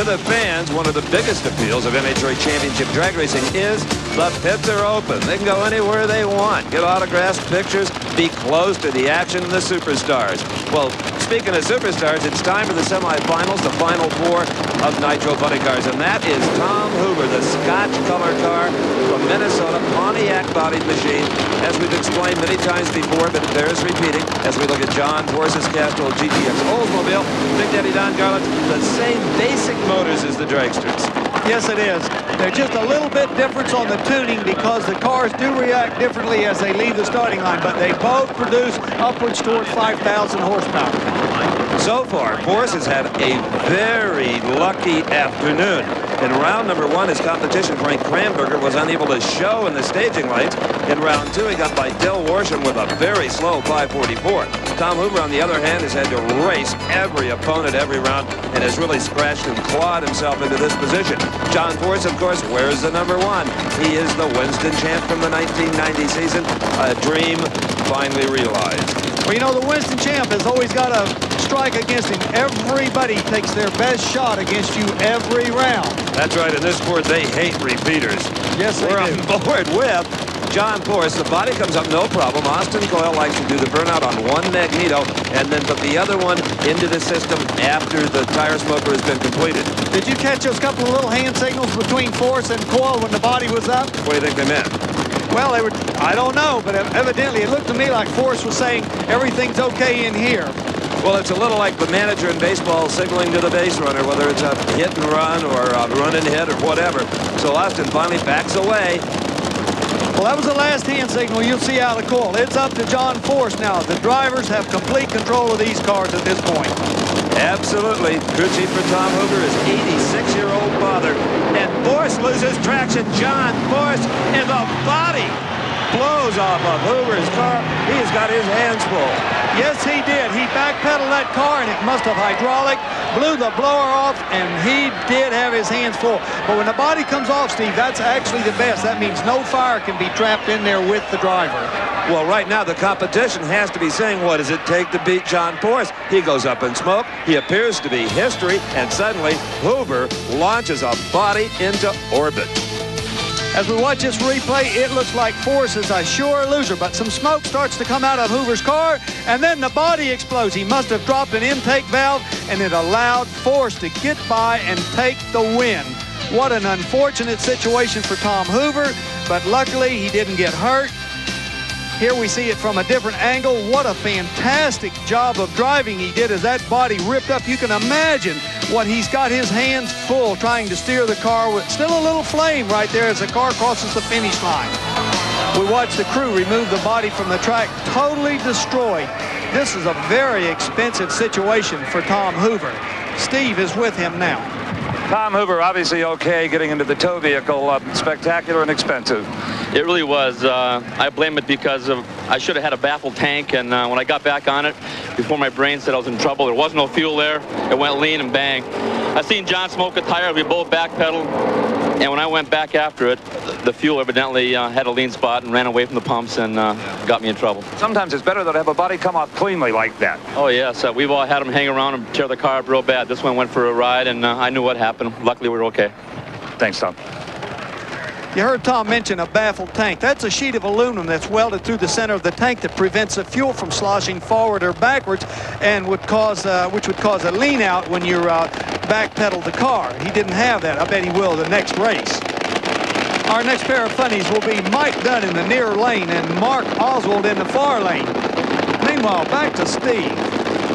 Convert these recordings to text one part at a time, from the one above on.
To the fans, one of the biggest appeals of NHRA Championship drag racing is the pits are open. They can go anywhere they want, get autographs, pictures, be close to the action and the superstars. Well, speaking of superstars, it's time for the semifinals, the final four of Nitro Funny Cars, and that is Tom Hoover, the Scotch color car from Minnesota, Pontiac-bodied machine. As we've explained many times before, but it bears repeating, as we look at John Force's Castrol GTX Oldsmobile, Big Daddy Don Garland, the same basic motors as the dragsters. Yes, it is. There's just a little bit difference on the tuning because the cars do react differently as they leave the starting line, but they both produce upwards towards 5,000 horsepower. So far, Force has had a very lucky afternoon. In round number one, his competition, Frank Kramberger, was unable to show in the staging lanes. In round two, he got by Del Worsham with a very slow 544. Tom Hoover, on the other hand, has had to race every opponent every round and has really scratched and clawed himself into this position. John Force, of course, wears the number one. He is the Winston champ from the 1990 season, a dream finally realized. Well, you know, the Winston champ has always got a strike against him. Everybody takes their best shot against you every round. That's right. In this sport, they hate repeaters. Yes, they do. We're on board with John Force. The body comes up no problem. Austin Coyle likes to do the burnout on one Magneto and then put the other one into the system after the tire smoker has been completed. Did you catch those couple of little hand signals between Force and Coyle when the body was up? What do you think they meant? Well, they were, I don't know, but evidently it looked to me like Force was saying everything's okay in here. Well, it's a little like the manager in baseball signaling to the base runner, whether it's a hit and run or a run and hit or whatever. So Austin finally backs away. Well, that was the last hand signal you'll see out of Coyle. It's up to John Force now. The drivers have complete control of these cars at this point. Absolutely. Crew chief for Tom Hoover is 86-year-old father. And Force loses traction. John Force in the body blows off of Hoover's car. He's got his hands full. Yes, he did. He backpedaled that car, and it must have hydraulic, blew the blower off, and he did have his hands full. But when the body comes off, Steve, that's actually the best. That means no fire can be trapped in there with the driver. Well, right now, the competition has to be saying, what does it take to beat John Force? He goes up in smoke. He appears to be history, and suddenly, Hoover launches a body into orbit. As we watch this replay, it looks like Force is a sure loser, but some smoke starts to come out of Hoover's car, and then the body explodes. He must have dropped an intake valve, and it allowed Force to get by and take the win. What an unfortunate situation for Tom Hoover, but luckily he didn't get hurt. Here we see it from a different angle. What a fantastic job of driving he did as that body ripped up. You can imagine what he's got his hands full trying to steer the car with still a little flame right there as the car crosses the finish line. We watch the crew remove the body from the track, totally destroyed. This is a very expensive situation for Tom Hoover. Steve is with him now. Tom Hoover, obviously okay getting into the tow vehicle, spectacular and expensive. It really was. I blame it because I should have had a baffled tank, and when I got back on it, before my brain said I was in trouble, there was no fuel there. It went lean and bang. I seen John smoke a tire. We both backpedaled, and when I went back after it, the fuel evidently had a lean spot and ran away from the pumps and got me in trouble. Sometimes it's better to have a body come off cleanly like that. Oh, yes. We've all had them hang around and tear the car up real bad. This one went for a ride, and I knew what happened. Luckily, we were okay. Thanks, Tom. You heard Tom mention a baffled tank. That's a sheet of aluminum that's welded through the center of the tank that prevents the fuel from sloshing forward or backwards, and which would cause a lean out when you backpedal the car. He didn't have that. I bet he will the next race. Our next pair of funnies will be Mike Dunn in the near lane and Mark Oswald in the far lane. Meanwhile, back to Steve.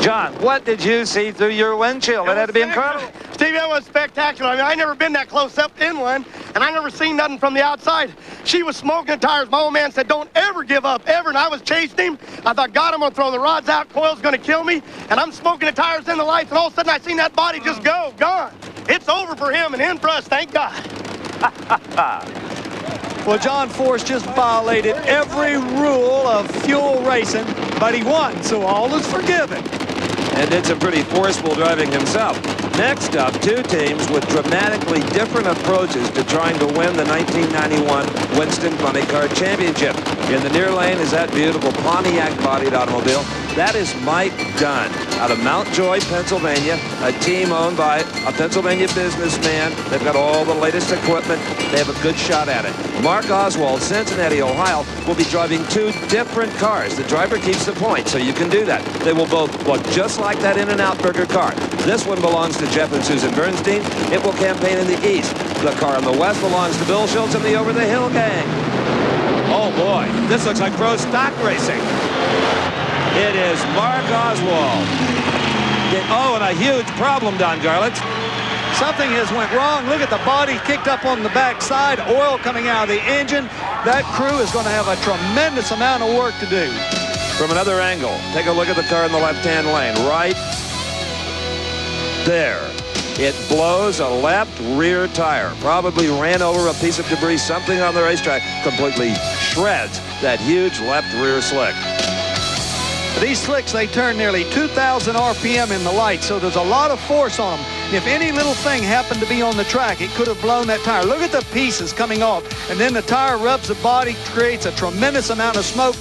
John, what did you see through your windshield? It had to be incredible. Steve, that was spectacular. I mean, I never been that close up in one, and I never seen nothing from the outside. She was smoking the tires. My old man said, don't ever give up, ever, and I was chasing him. I thought, God, I'm going to throw the rods out. Coil's going to kill me, and I'm smoking the tires in the lights, and all of a sudden I seen that body just go, gone. It's over for him and in for us, thank God. Well, John Force just violated every rule of fuel racing, but he won, so all is forgiven. And did some pretty forceful driving himself. Next up, two teams with dramatically different approaches to trying to win the 1991 Winston Funny Car Championship. In the near lane is that beautiful Pontiac-bodied automobile. That is Mike Dunn out of Mount Joy, Pennsylvania, a team owned by a Pennsylvania businessman. They've got all the latest equipment. They have a good shot at it. Mark Oswald, Cincinnati, Ohio, will be driving two different cars. The driver keeps the point, so you can do that. They will both look just like that In-N-Out Burger car. This one belongs to Jeff and Susan Bernstein. It will campaign in the East. The car in the West belongs to Bill Schultz and the Over the Hill gang. Oh, boy. This looks like pro stock racing. It is Mark Oswald. Oh, and a huge problem, Don Garlits. Something has went wrong. Look at the body kicked up on the backside, oil coming out of the engine. That crew is going to have a tremendous amount of work to do. From another angle, take a look at the car in the left-hand lane. Right there. It blows a left rear tire. Probably ran over a piece of debris, something on the racetrack. Completely shreds that huge left rear slick. These slicks, they turn nearly 2,000 RPM in the light, so there's a lot of force on them. If any little thing happened to be on the track, it could have blown that tire. Look at the pieces coming off, and then the tire rubs the body, creates a tremendous amount of smoke.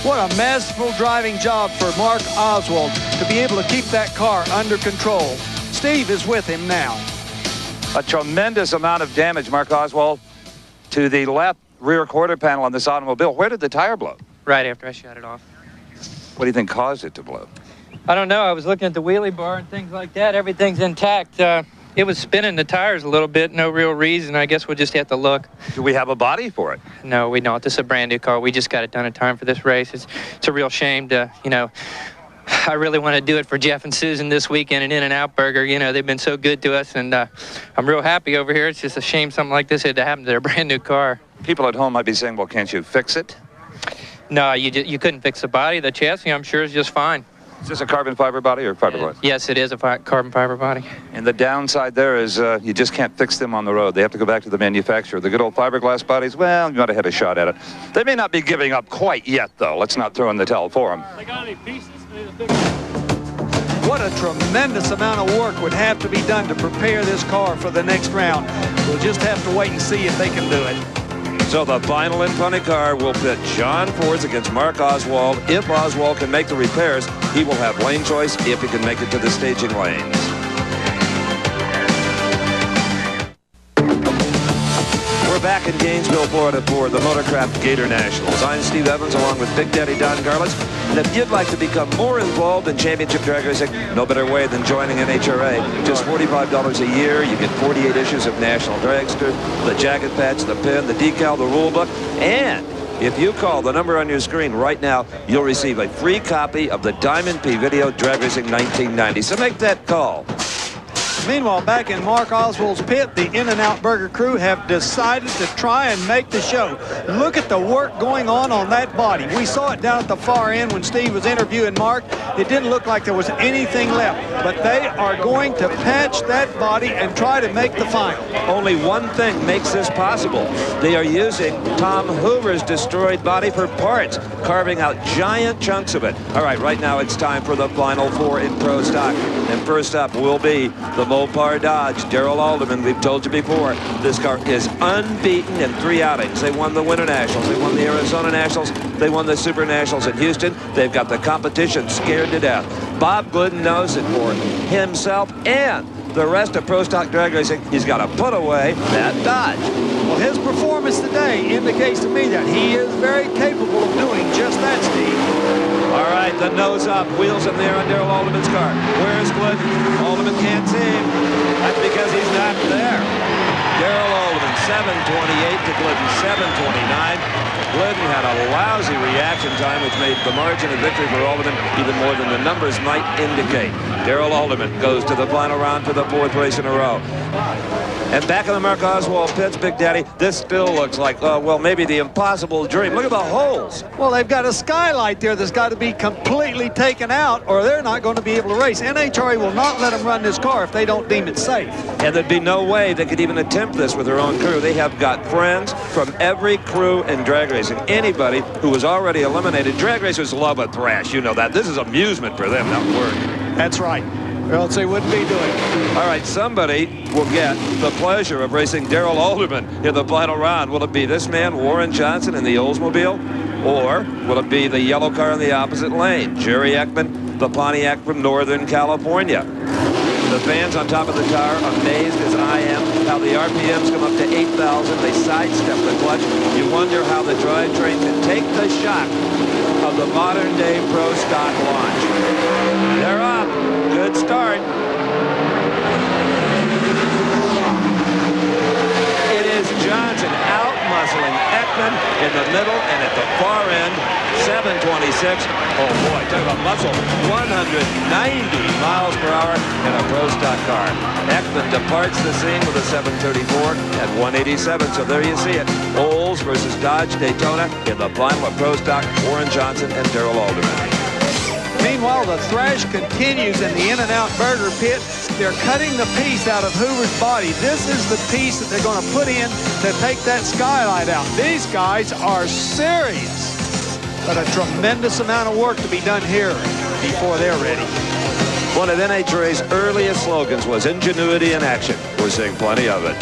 What a masterful driving job for Mark Oswald to be able to keep that car under control. Steve is with him now. A tremendous amount of damage, Mark Oswald, to the left rear quarter panel on this automobile. Where did the tire blow? Right after I shut it off. What do you think caused it to blow? I don't know. I was looking at the wheelie bar and things like that. Everything's intact. It was spinning the tires a little bit. No real reason. I guess we'll just have to look. Do we have a body for it? No, we don't. This is a brand new car. We just got it done in time for this race. It's a real shame to, you know, I really want to do it for Jeff and Susan this weekend and In-N-Out Burger. You know, they've been so good to us, and I'm real happy over here. It's just a shame something like this had to happen to their brand new car. People at home might be saying, well, can't you fix it? No, you couldn't fix the body. The chassis, I'm sure, is just fine. Is this a carbon fiber body or fiberglass? Yes, it is a carbon fiber body. And the downside there is you just can't fix them on the road. They have to go back to the manufacturer. The good old fiberglass bodies, well, you might have had a shot at it. They may not be giving up quite yet, though. Let's not throw in the towel for them. They got any pieces? What a tremendous amount of work would have to be done to prepare this car for the next round. We'll just have to wait and see if they can do it. So the final in funny car will pit John Force against Mark Oswald. If Oswald can make the repairs, he will have lane choice if he can make it to the staging lanes. We're back in Gainesville, Florida for the Motorcraft Gatornationals. I'm Steve Evans along with Big Daddy Don Garlits. And if you'd like to become more involved in championship drag racing, no better way than joining NHRA. Just $45 a year. You get 48 issues of National Dragster, the jacket patch, the pin, the decal, the rule book, and if you call the number on your screen right now, you'll receive a free copy of the Diamond P Video Drag Racing 1990. So make that call. Meanwhile, back in Mark Oswald's pit, the In-N-Out Burger crew have decided to try and make the show. Look at the work going on that body. We saw it down at the far end when Steve was interviewing Mark. It didn't look like there was anything left, but they are going to patch that body and try to make the final. Only one thing makes this possible. They are using Tom Hoover's destroyed body for parts, carving out giant chunks of it. All right now it's time for the final four in pro stock. And first up will be the Mopar Dodge, Darrell Alderman. We've told you before, this car is unbeaten in 3 outings. They won the Winter Nationals, they won the Arizona Nationals, they won the Super Nationals in Houston. They've got the competition scared to death. Bob Glidden knows it for himself and the rest of pro stock drag racing. He's got to put away that Dodge. Well, his performance today indicates to me that he is very capable of doing just that, Steve. All right, the nose up, wheels in there on Darrell Alderman's car. Where's Glidden? Alderman can't see him. That's because he's not there. Darrell Alderman, 7:28 to Glidden, 7:29. Glidden had a lousy reaction time, which made the margin of victory for Alderman even more than the numbers might indicate. Darrell Alderman goes to the final round for the 4th race in a row. And back in the Mark Oswald pits, Big Daddy, this still looks like, well, maybe the impossible dream. Look at the holes. Well, they've got a skylight there that's got to be completely taken out, or they're not going to be able to race. NHRA will not let them run this car if they don't deem it safe. And there'd be no way they could even attempt this with their own crew. They have got friends from every crew in drag racing. Anybody who was already eliminated. Drag racers love a thrash. You know that. This is amusement for them, not work. That's right. or else they wouldn't be doing it. All right, somebody will get the pleasure of racing Darrell Alderman in the final round. Will it be this man, Warren Johnson, in the Oldsmobile? Or will it be the yellow car in the opposite lane, Jerry Ekman, the Pontiac from Northern California? The fans on top of the car, amazed as I am, how the RPMs come up to 8,000. They sidestep the clutch. You wonder how the drivetrain can take the shock of the modern-day pro stock launch. They're up. Good start. It is Johnson out-muscling Ekman in the middle and at the far end, 726. Oh boy, talk about muscle. 190 miles per hour in a pro stock car. Ekman departs the scene with a 734 at 187. So there you see it. Olds versus Dodge Daytona in the final of pro stock. Warren Johnson and Darrell Alderman. Meanwhile, the thrash continues in the In-N-Out Burger pit. They're cutting the piece out of Hoover's body. This is the piece that they're going to put in to take that skylight out. These guys are serious. But a tremendous amount of work to be done here before they're ready. One of NHRA's earliest slogans was ingenuity in action. We're seeing plenty of it.